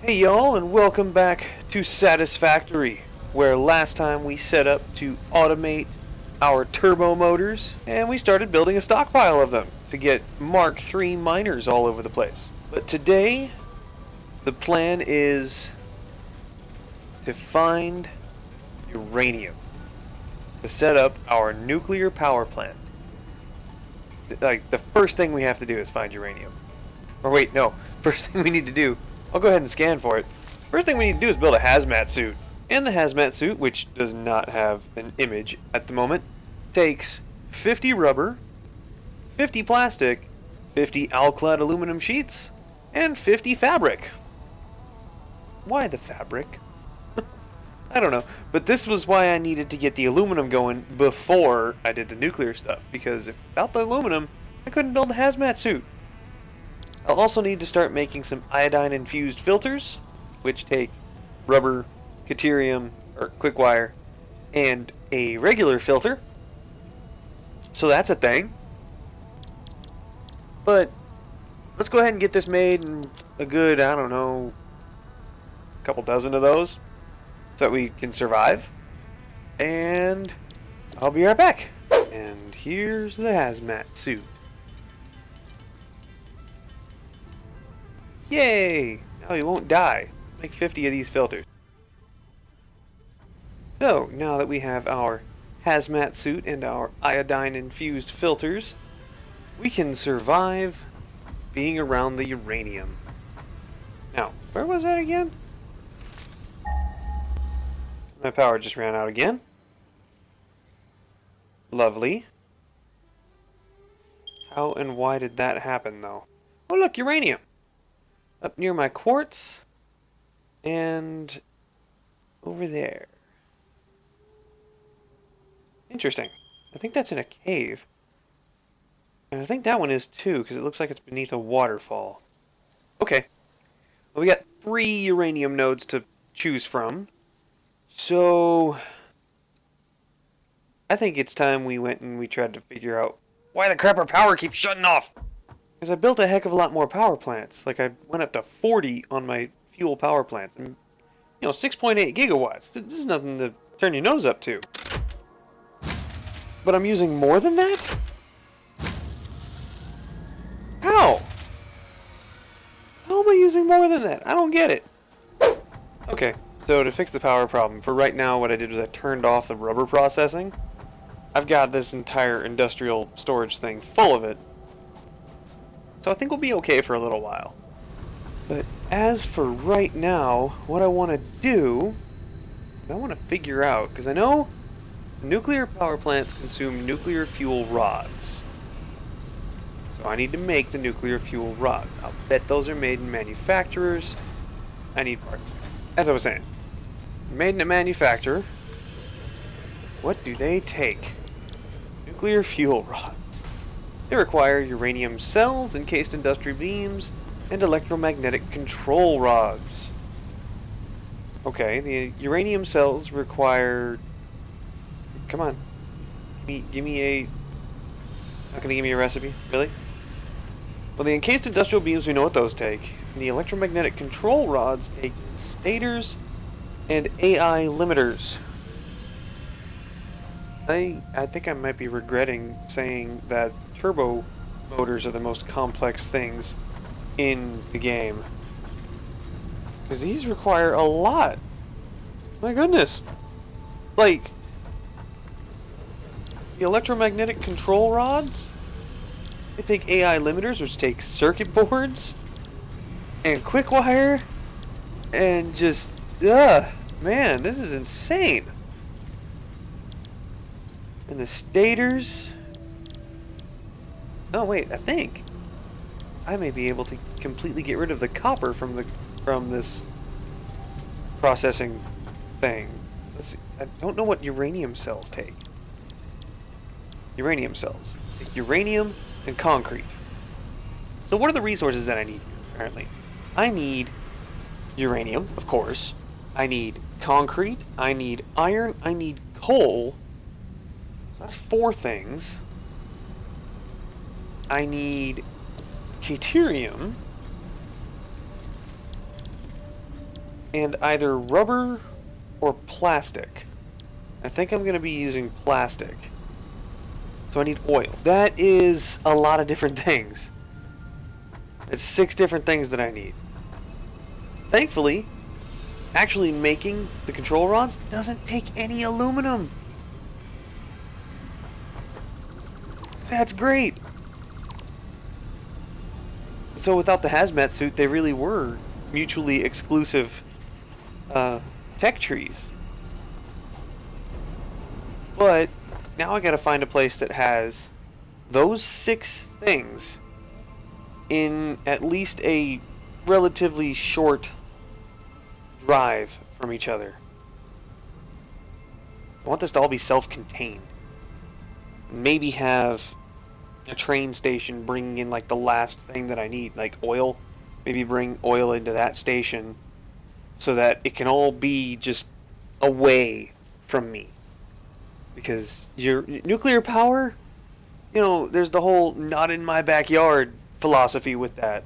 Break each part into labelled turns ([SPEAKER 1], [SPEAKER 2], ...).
[SPEAKER 1] Hey y'all, and welcome back to Satisfactory, where last time we set up to automate our turbo motors, and we started building a stockpile of them to get Mark III miners all over the place. But today, the plan is to find uranium, to set up our nuclear power plant. Like, the first thing we have to do is find uranium. Or wait, no, first thing we need to do, I'll go ahead and scan for it. First thing we need to do is build a hazmat suit. And the hazmat suit, which does not have an image at the moment, takes 50 rubber, 50 plastic, 50 alclad aluminum sheets, and 50 fabric. Why the fabric? I don't know, but this was why I needed to get the aluminum going before I did the nuclear stuff, because without the aluminum, I couldn't build the hazmat suit. I'll also need to start making some iodine-infused filters, which take rubber, deuterium, or quick wire, and a regular filter. So that's a thing. But let's go ahead and get this made and a good, I don't know, couple dozen of those so that we can survive. And I'll be right back. And here's the hazmat suit. Yay! Now he won't die. Make 50 of these filters. So, now that we have our hazmat suit and our iodine-infused filters, we can survive being around the uranium. Now, where was that again? My power just ran out again. Lovely. How and why did that happen, though? Oh, look, uranium! Up near my quartz, and over there. Interesting. I think that's in a cave. And I think that one is too, because it looks like it's beneath a waterfall. Okay. Well, we got 3 uranium nodes to choose from. So I think it's time we went and we tried to figure out why the crap our power keeps shutting off. Because I built a heck of a lot more power plants. Like, I went up to 40 on my fuel power plants. And, 6.8 gigawatts. This is nothing to turn your nose up to. But I'm using more than that? How? How am I using more than that? I don't get it. Okay, so to fix the power problem, for right now what I did was I turned off the rubber processing. I've got this entire industrial storage thing full of it. So I think we'll be okay for a little while. But as for right now, what I want to do is I want to figure out, because I know nuclear power plants consume nuclear fuel rods. So I need to make the nuclear fuel rods. I'll bet those are made in manufacturers. I need parts. As I was saying, made in a manufacturer. What do they take? Nuclear fuel rods. They require uranium cells, encased industrial beams, and electromagnetic control rods. Okay, the uranium cells require... Come on. Give me a... Not gonna give me a recipe? Really? Well, the encased industrial beams, we know what those take. And the electromagnetic control rods take stators and AI limiters. I think I might be regretting saying that turbo motors are the most complex things in the game. Because these require a lot. My goodness. Like, the electromagnetic control rods, they take AI limiters, which take circuit boards, and quick wire, and just, man, this is insane. And the stators... Oh wait, I think I may be able to completely get rid of the copper from this processing thing. Let's see. I don't know what uranium cells take. Uranium cells take uranium and concrete. So what are the resources that I need? Apparently, I need uranium, of course. I need concrete. I need iron. I need coal. So that's 4 things. I need deuterium. and either rubber or plastic. I think I'm going to be using plastic. So I need oil. That is a lot of different things. It's 6 different things that I need. Thankfully, actually making the control rods doesn't take any aluminum. That's great. So without the hazmat suit, they really were mutually exclusive tech trees. But now I gotta find a place that has those 6 things in at least a relatively short drive from each other. I want this to all be self-contained. Maybe have a train station bringing in like the last thing that I need, like oil. Maybe bring oil into that station so that it can all be just away from me. Because your nuclear power, you know, there's the whole not in my backyard philosophy with that.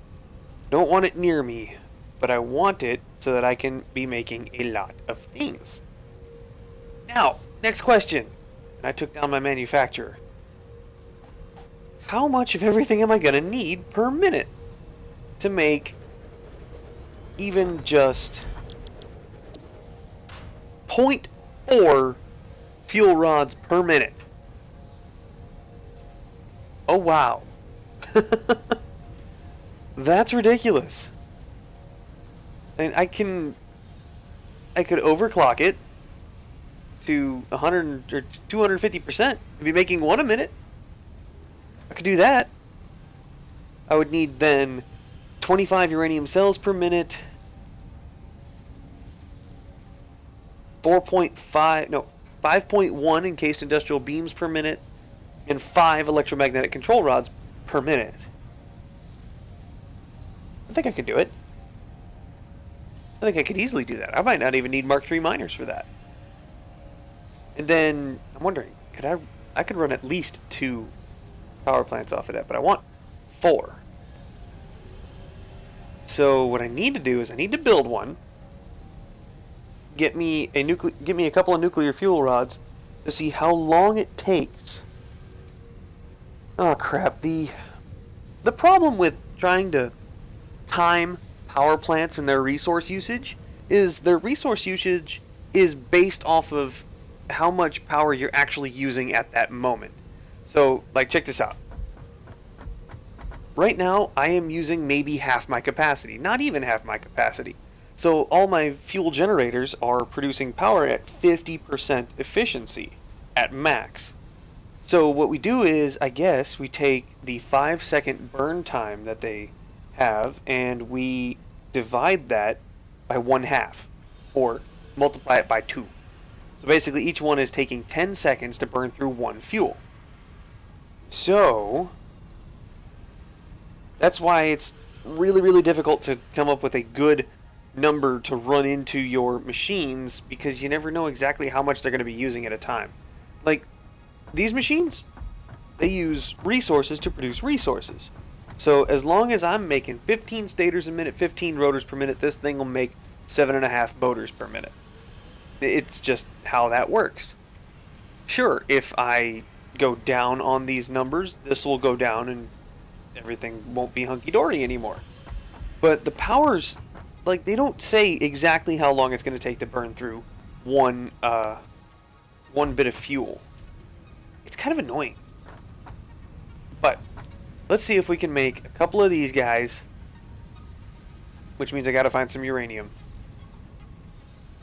[SPEAKER 1] Don't want it near me, but I want it so that I can be making a lot of things. Now, next question. I took down my manufacturer. How much of everything am I going to need per minute to make even just 0.4 fuel rods per minute? Oh wow. That's ridiculous. And I could overclock it to 100 or 250%. I'd be making 1 a minute. I could do that. I would need then 25 uranium cells per minute, 5.1 encased industrial beams per minute, and 5 electromagnetic control rods per minute. I think I could do it. I think I could easily do that. I might not even need Mark III miners for that. And then I'm wondering, I could run at least 2 power plants off of that, but I want 4. So what I need to do is I need to build one. Get me a couple of nuclear fuel rods to see how long it takes. Oh crap, the problem with trying to time power plants and their resource usage is their resource usage is based off of how much power you're actually using at that moment. So, like, check this out. Right now, I am using maybe half my capacity, not even half my capacity. So all my fuel generators are producing power at 50% efficiency at max. So what we do is, I guess, we take the 5-second burn time that they have and we divide that by 1/2 or multiply it by 2. So basically each one is taking 10 seconds to burn through 1 fuel. So that's why it's really, really difficult to come up with a good number to run into your machines, because you never know exactly how much they're going to be using at a time. Like, these machines, they use resources to produce resources. So as long as I'm making 15 stators a minute, 15 rotors per minute, this thing will make 7.5 motors per minute. It's just how that works. Sure, if I go down on these numbers, this will go down and everything won't be hunky-dory anymore. But the powers, like, they don't say exactly how long it's going to take to burn through one bit of fuel. It's kind of annoying. But let's see if we can make a couple of these guys, which means I got to find some uranium.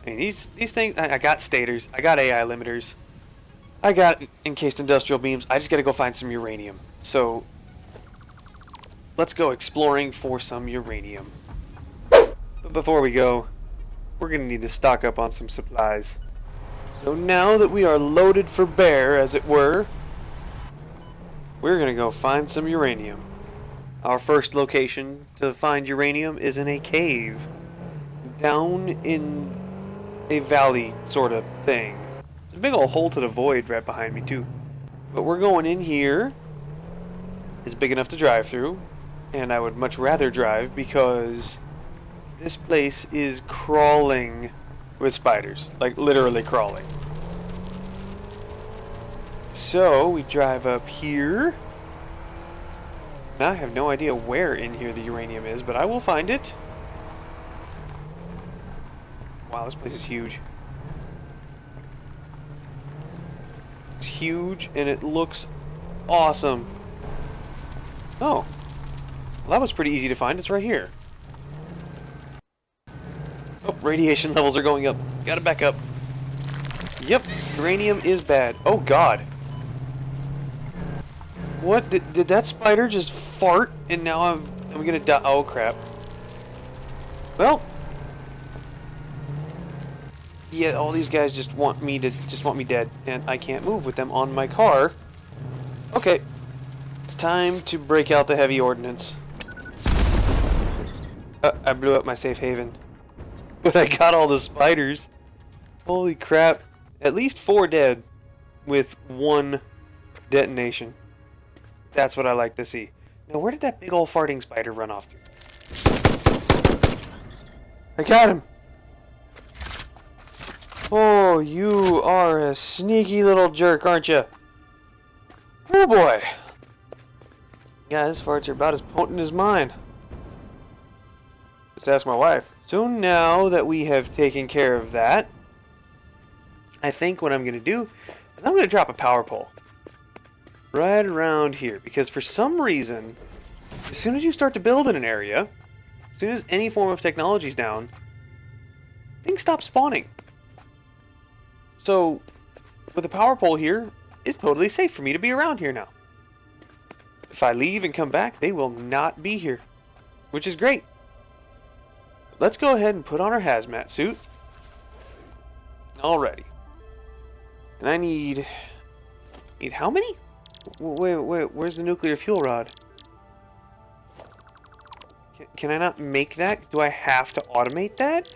[SPEAKER 1] I mean, these things, I got stators, I got AI limiters, I got encased industrial beams. I just got to go find some uranium. So let's go exploring for some uranium. But before we go, we're going to need to stock up on some supplies. So now that we are loaded for bear, as it were, we're going to go find some uranium. Our first location to find uranium is in a cave down in a valley sort of thing. There's a big old hole to the void right behind me too. But we're going in here. It's big enough to drive through, and I would much rather drive because This place is crawling with spiders. Like, literally crawling. So, we drive up here. Now I have no idea where in here the uranium is, but I will find it. Wow, this place is huge. It's huge, and it looks awesome. Oh. Well, that was pretty easy to find. It's right here. Oh, radiation levels are going up. Gotta back up. Yep, uranium is bad. Oh, God. What? Did that spider just fart, and now I'm gonna die? Oh, crap. Well. Yeah, all these guys just want me dead, and I can't move with them on my car. Okay. It's time to break out the heavy ordnance. I blew up my safe haven. But I got all the spiders. Holy crap. At least 4 dead with 1 detonation. That's what I like to see. Now, where did that big old farting spider run off to? I got him! Oh, you are a sneaky little jerk, aren't you? Oh boy. Yeah, his farts are about as potent as mine. Just ask my wife. So now that we have taken care of that, I think what I'm going to do is I'm going to drop a power pole. Right around here. Because for some reason, as soon as you start to build in an area, as soon as any form of technology is down, things stop spawning. So, with a power pole here, it's totally safe for me to be around here now. If I leave and come back, they will not be here. Which is great. Let's go ahead and put on our hazmat suit. Alrighty. And I need how many? Wait, where's the nuclear fuel rod? Can I not make that? Do I have to automate that?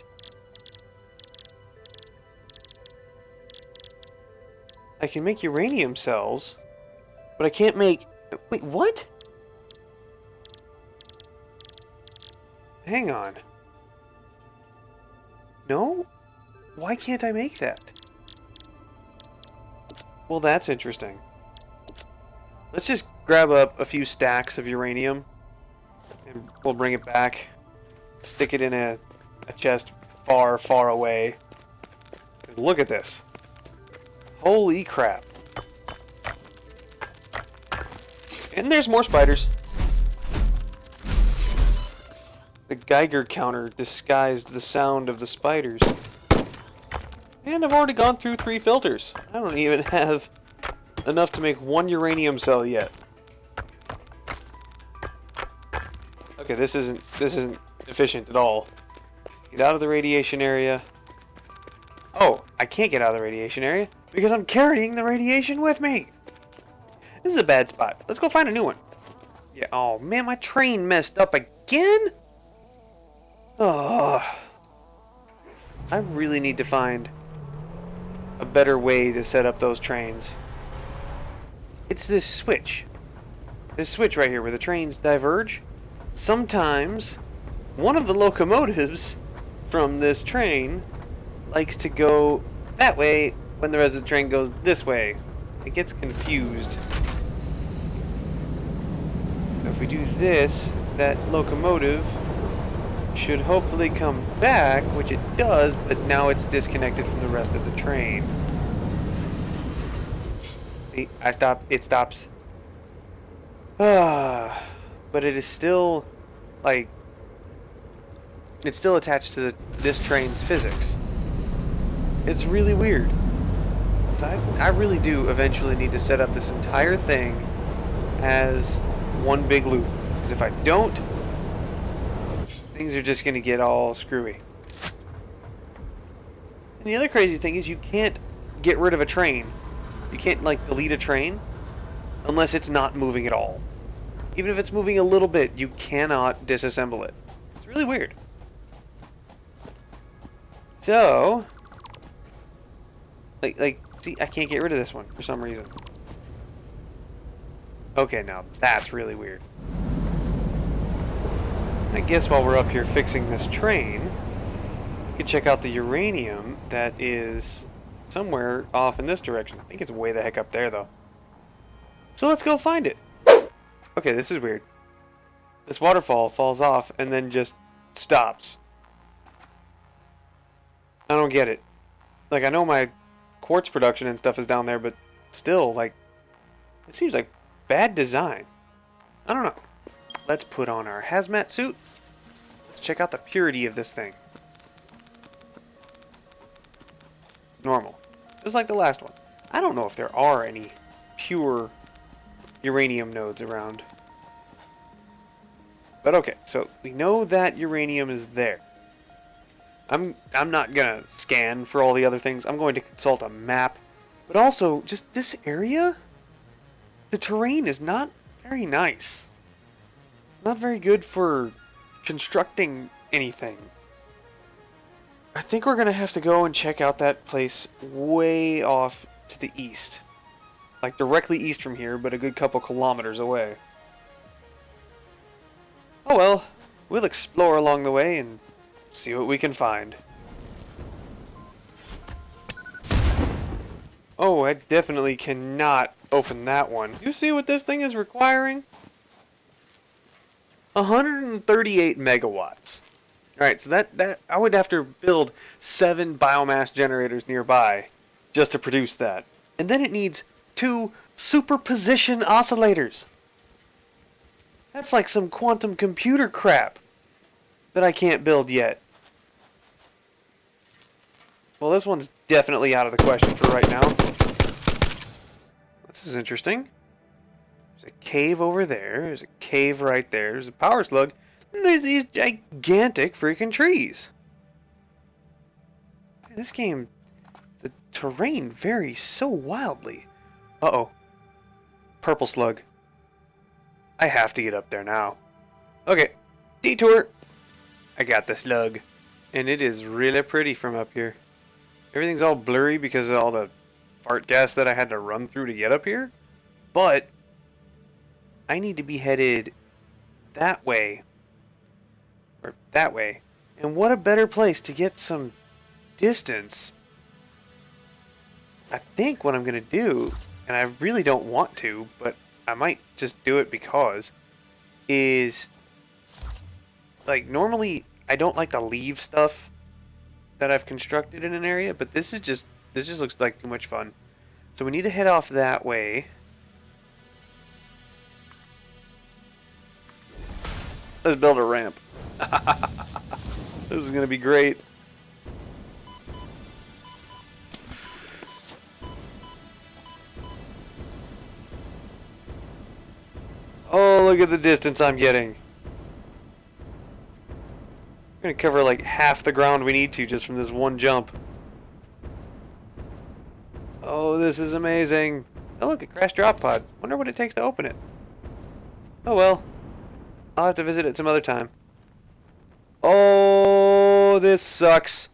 [SPEAKER 1] I can make uranium cells, but I can't make... Wait, what? Hang on. No? Why can't I make that? Well, that's interesting. Let's just grab up a few stacks of uranium, and we'll bring it back. Stick it in a chest far, far away. Look at this. Holy crap. And there's more spiders. The Geiger counter disguised the sound of the spiders. And I've already gone through 3 filters. I don't even have enough to make 1 uranium cell yet. Okay, this isn't efficient at all. Let's get out of the radiation area. Oh, I can't get out of the radiation area because I'm carrying the radiation with me. This is a bad spot. Let's go find a new one. Yeah. Oh man, my train messed up again. Oh, I really need to find a better way to set up those trains. It's this switch. This switch right here where the trains diverge. Sometimes one of the locomotives from this train likes to go that way when the rest of the train goes this way. It gets confused. So if we do this, that locomotive should hopefully come back, which it does, but now it's disconnected from the rest of the train. See, I stop, it stops. But it is still, like, it's still attached to this train's physics. It's really weird. So I really do eventually need to set up this entire thing as one big loop. Because if I don't, things are just going to get all screwy. And the other crazy thing is you can't get rid of a train. You can't, like, delete a train unless it's not moving at all. Even if it's moving a little bit, you cannot disassemble it. It's really weird. So, see, I can't get rid of this one for some reason. Okay, now that's really weird. I guess while we're up here fixing this train, we can check out the uranium that is somewhere off in this direction. I think it's way the heck up there, though. So let's go find it. Okay, this is weird. This waterfall falls off and then just stops. I don't get it. Like, I know my quartz production and stuff is down there, but still, like, it seems like bad design. I don't know. Let's put on our hazmat suit. Let's check out the purity of this thing. It's normal. Just like the last one. I don't know if there are any pure uranium nodes around. But okay, so we know that uranium is there. I'm not gonna scan for all the other things. I'm going to consult a map. But also, just this area, the terrain is not very nice. It's not very good for constructing anything. I think we're gonna have to go and check out that place way off to the east. Like directly east from here, but a good couple kilometers away. Oh well, we'll explore along the way and see what we can find. Oh, I definitely cannot open that one. You see what this thing is requiring? 138 megawatts. Alright, so that I would have to build 7 biomass generators nearby just to produce that. And then it needs 2 superposition oscillators. That's like some quantum computer crap that I can't build yet. Well, this one's definitely out of the question for right now. This is interesting. There's a cave over there. There's a cave right there. There's a power slug. And there's these gigantic freaking trees. This game, the terrain varies so wildly. Uh-oh. Purple slug. I have to get up there now. Okay. Detour. I got the slug. And it is really pretty from up here. Everything's all blurry because of all the fart gas that I had to run through to get up here. But I need to be headed that way. Or that way. And what a better place to get some distance. I think what I'm going to do, and I really don't want to, but I might just do it because, is, like, normally I don't like to leave stuff that I've constructed in an area, but this just looks like too much fun. So we need to head off that way. Let's build a ramp. This is going to be great. Oh, look at the distance I'm getting. I'm going to cover like half the ground we need to just from this one jump. Oh, this is amazing. Oh, look, a crashed drop pod. Wonder what it takes to open it. Oh, well. I'll have to visit it some other time. Oh, this sucks.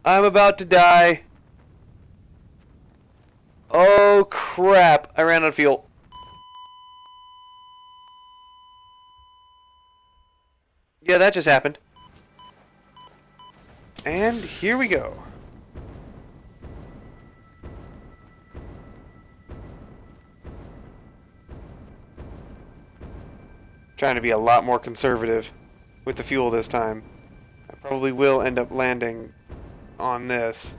[SPEAKER 1] I'm about to die. Oh, crap. I ran out of fuel. Yeah, that just happened. And here we go. Trying to be a lot more conservative with the fuel this time. I probably will end up landing on this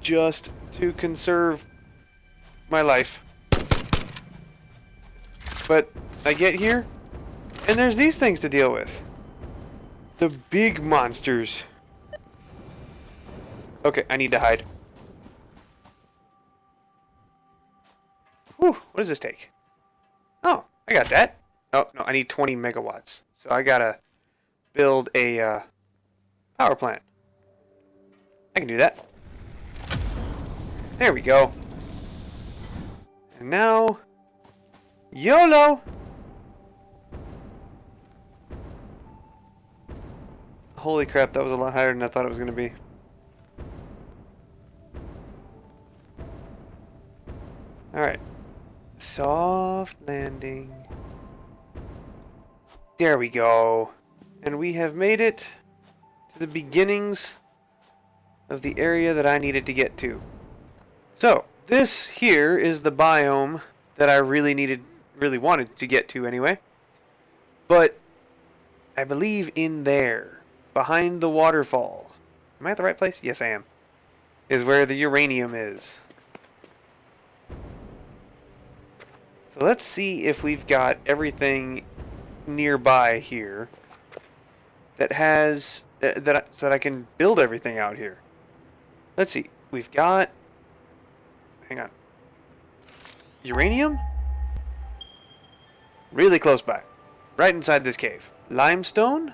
[SPEAKER 1] just to conserve my life. But I get here and there's these things to deal with. The big monsters. Okay, I need to hide. Whew, what does this take? Oh, I got that. Oh, no, I need 20 megawatts. So I gotta build a power plant. I can do that. There we go. And now, YOLO! Holy crap, that was a lot higher than I thought it was going to be. Alright. Soft landing. There we go. And we have made it to the beginnings of the area that I needed to get to. So, this here is the biome that I really wanted to get to anyway. But I believe in there, behind the waterfall. Am I at the right place? Yes, I am. Is where the uranium is. So let's see if we've got everything nearby here that has so that I can build everything out here. Let's see. We've got, hang on, uranium, really close by, right inside this cave. Limestone.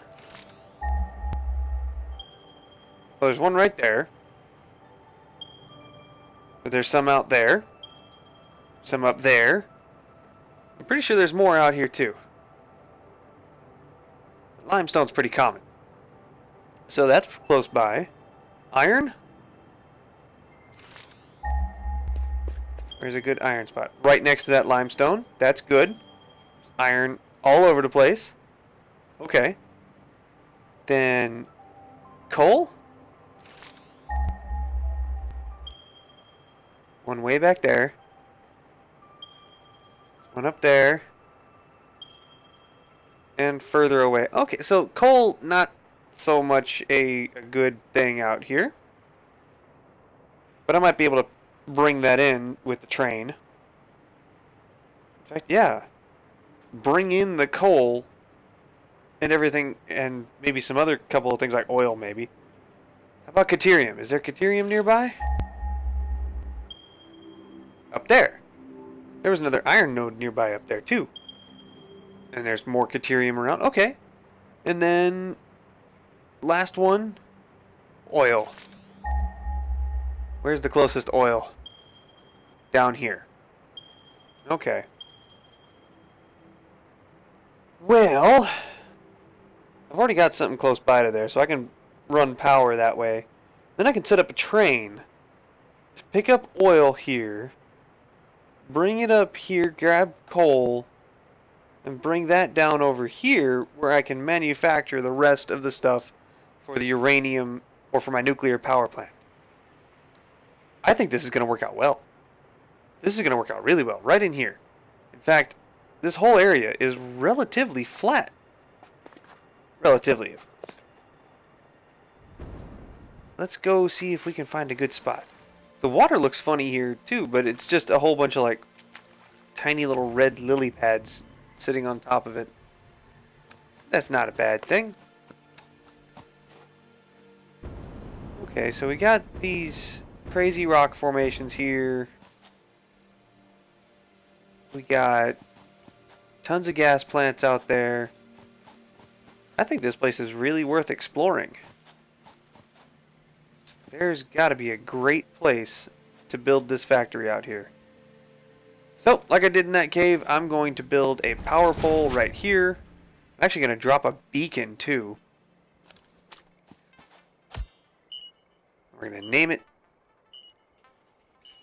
[SPEAKER 1] Well, there's one right there. But there's some out there. Some up there. I'm pretty sure there's more out here too. Limestone's pretty common. So that's close by. Iron? Where's a good iron spot? Right next to that limestone. That's good. There's iron all over the place. Okay. Then coal? One way back there. One up there. And further away. Okay, so coal, not so much a good thing out here. But I might be able to bring that in with the train. In fact, yeah. Bring in the coal and everything, and maybe some other couple of things like oil, maybe. How about Caterium? Is there Caterium nearby? Up there. There was another iron node nearby up there, too. And there's more Caterium around. Okay. And then, last one, oil. Where's the closest oil? Down here. Okay. Well, I've already got something close by to there, so I can run power that way. Then I can set up a train to pick up oil here, bring it up here, grab coal, and bring that down over here where I can manufacture the rest of the stuff for the uranium or for my nuclear power plant. I think this is going to work out well. This is going to work out really well, right in here. In fact, this whole area is relatively flat. Relatively. Let's go see if we can find a good spot. The water looks funny here too, but it's just a whole bunch of like tiny little red lily pads sitting on top of it. That's not a bad thing. Okay, so we got these crazy rock formations here. We got tons of gas plants out there. I think this place is really worth exploring. There's got to be a great place to build this factory out here. So, like I did in that cave, I'm going to build a power pole right here. I'm actually going to drop a beacon too. We're going to name it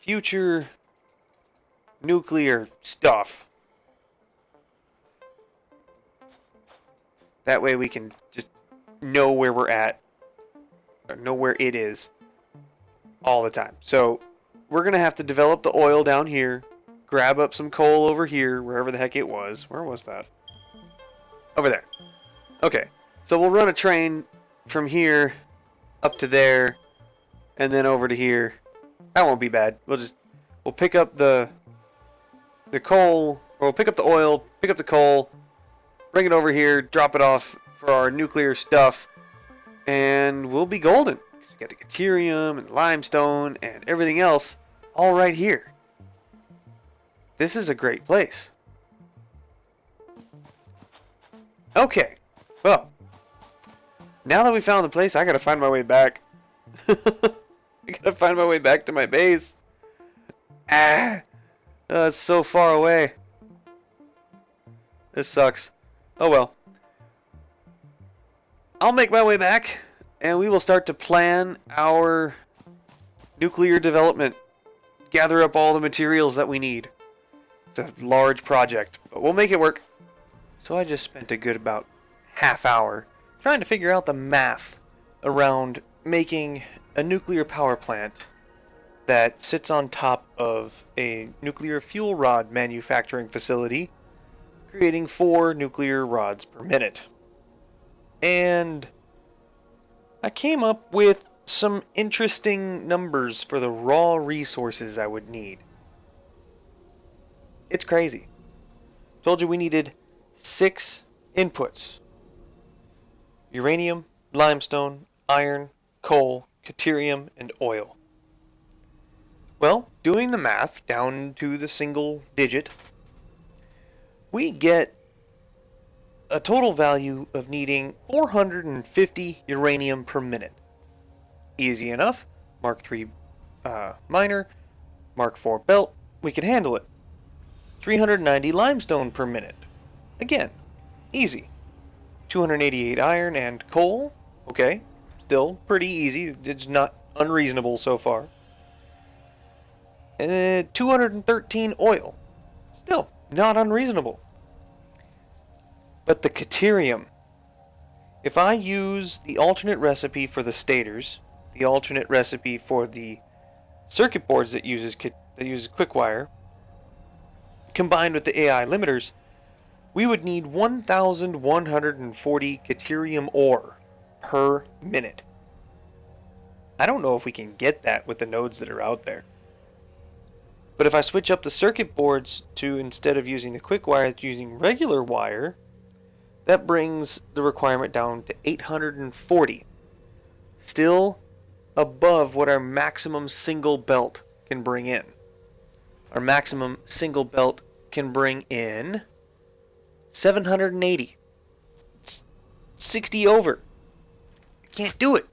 [SPEAKER 1] Future Nuclear Stuff. That way we can just know where we're at, or know where it is all the time. So we're going to have to develop the oil down here, grab up some coal over here, wherever the heck it was. Where was that? Over there. Okay, so we'll run a train from here up to there, and then over to here. That won't be bad. We'll pick up the coal, or we'll pick up the oil, pick up the coal, bring it over here, drop it off for our nuclear stuff, and we'll be golden. We got the Caterium and limestone and everything else all right here. This is a great place. Okay, well, now that we found the place, I gotta find my way back. I gotta find my way back to my base. It's so far away. This sucks. Oh well. I'll make my way back, and we will start to plan our nuclear development. Gather up all the materials that we need. It's a large project, but we'll make it work. So I just spent a good about half hour trying to figure out the math around making a nuclear power plant that sits on top of a nuclear fuel rod manufacturing facility, creating 4 nuclear rods per minute. And I came up with some interesting numbers for the raw resources I would need. It's crazy. Told you we needed 6 inputs: uranium, limestone, iron, coal, deuterium, and oil. Well, doing the math down to the single digit, we get a total value of needing 450 uranium per minute. Easy enough. Mark III miner, Mark IV belt, we can handle it. 390 limestone per minute. Again, easy. 288 iron and coal. Okay, still pretty easy. It's not unreasonable so far. And 213 oil. Still not unreasonable. But the deuterium, if I use the alternate recipe for the stators, the alternate recipe for the circuit boards that uses quick wire, combined with the AI limiters, we would need 1,140 deuterium ore per minute. I don't know if we can get that with the nodes that are out there. But if I switch up the circuit boards to, instead of using the quick wire, using regular wire, that brings the requirement down to 840. Still above what our maximum single belt can bring in. Our maximum single belt can bring in 780. It's 60 over. I can't do it.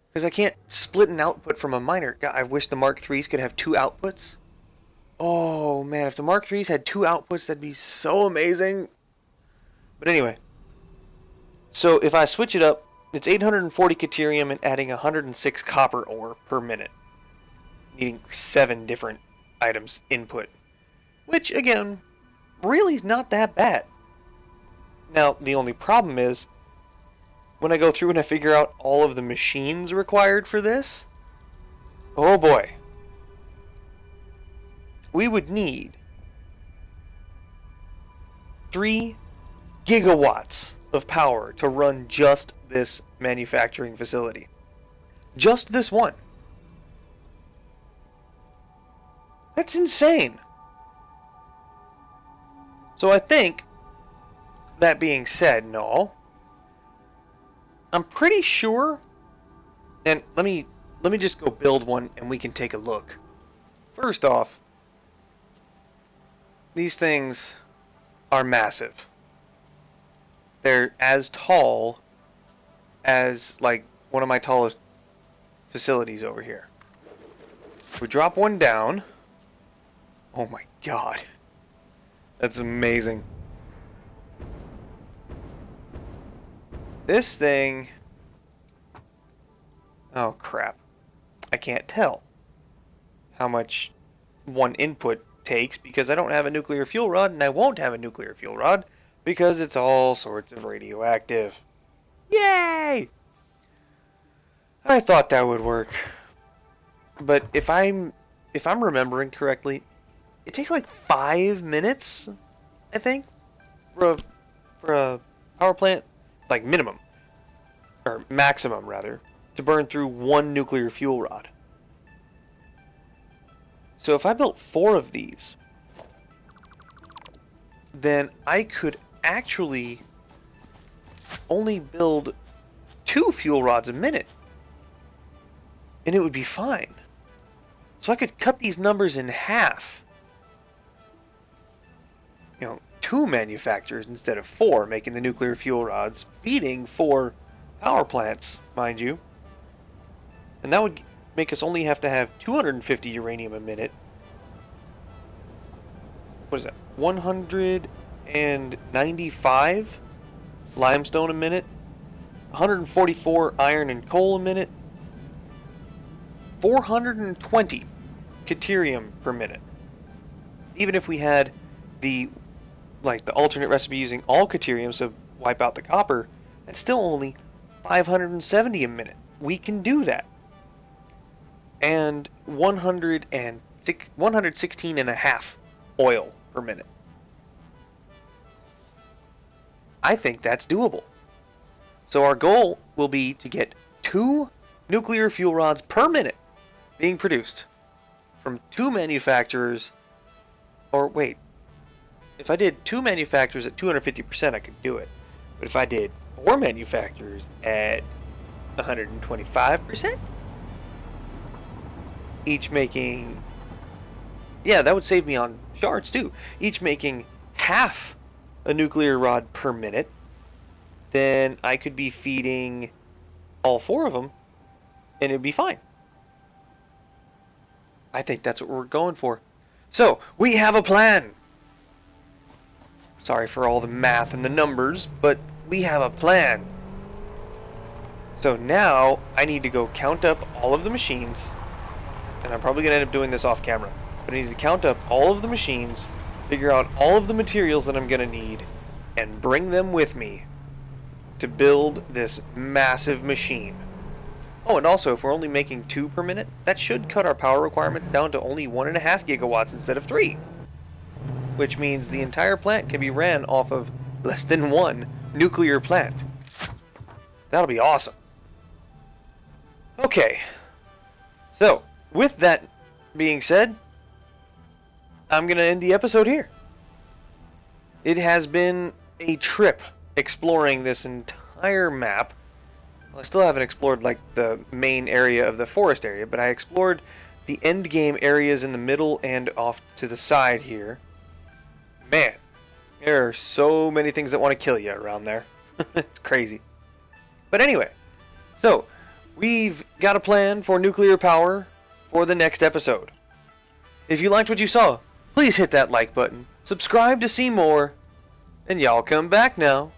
[SPEAKER 1] Because I can't split an output from a miner. God, I wish the Mark IIIs could have 2 outputs. Oh man, if the Mark IIIs had 2 outputs, that'd be so amazing. But anyway, so if I switch it up, it's 840 deuterium and adding 106 copper ore per minute. Needing 7 different items input. Which, again, really is not that bad. Now, the only problem is, when I go through and I figure out all of the machines required for this, oh boy. We would need 3 gigawatts of power to run just this manufacturing facility. Just this one. That's insane. So I think, that being said, no, I'm pretty sure, and let me just go build one and we can take a look. First off, these things are massive. They're as tall as, like, one of my tallest facilities over here. If we drop one down, oh my god, that's amazing. This thing, oh crap, I can't tell how much one input takes because I don't have a nuclear fuel rod, and I won't have a nuclear fuel rod because it's all sorts of radioactive. Yay! I thought that would work. But if I'm remembering correctly, it takes like 5 minutes, I think, for a power plant, like minimum, or maximum rather, to burn through 1 nuclear fuel rod. So if I built 4 of these, then I could actually only build 2 fuel rods a minute, and it would be fine. So I could cut these numbers in half. 2 manufacturers instead of 4 making the nuclear fuel rods, feeding 4 power plants, mind you. And that would make us only have to have 250 uranium a minute. What is that? 195 limestone a minute. 144 iron and coal a minute. 420 deuterium per minute. Even if we had the like the alternate recipe using all Caterium, so wipe out the copper, that's still only 570 a minute. We can do that. And 116 and a half oil per minute. I think that's doable. So our goal will be to get 2 nuclear fuel rods per minute being produced from 2 manufacturers. Or wait, if I did 2 manufacturers at 250%, I could do it. But if I did 4 manufacturers at 125%, each making, yeah, that would save me on shards too. Each making half a nuclear rod per minute, then I could be feeding all 4 of them, and it'd be fine. I think that's what we're going for. So, we have a plan. Sorry for all the math and the numbers, but we have a plan. So now, I need to go count up all of the machines, and I'm probably going to end up doing this off camera, but I need to count up all of the machines, figure out all of the materials that I'm going to need, and bring them with me to build this massive machine. Oh, and also, if we're only making 2 per minute, that should cut our power requirements down to only 1.5 gigawatts instead of 3. Which means the entire plant can be ran off of less than 1 nuclear plant. That'll be awesome. Okay. So, with that being said, I'm going to end the episode here. It has been a trip exploring this entire map. Well, I still haven't explored like the main area of the forest area, but I explored the end game areas in the middle and off to the side here. Man, there are so many things that want to kill you around there. It's crazy. But anyway, so we've got a plan for nuclear power for the next episode. If you liked what you saw, please hit that like button, subscribe to see more, and y'all come back now.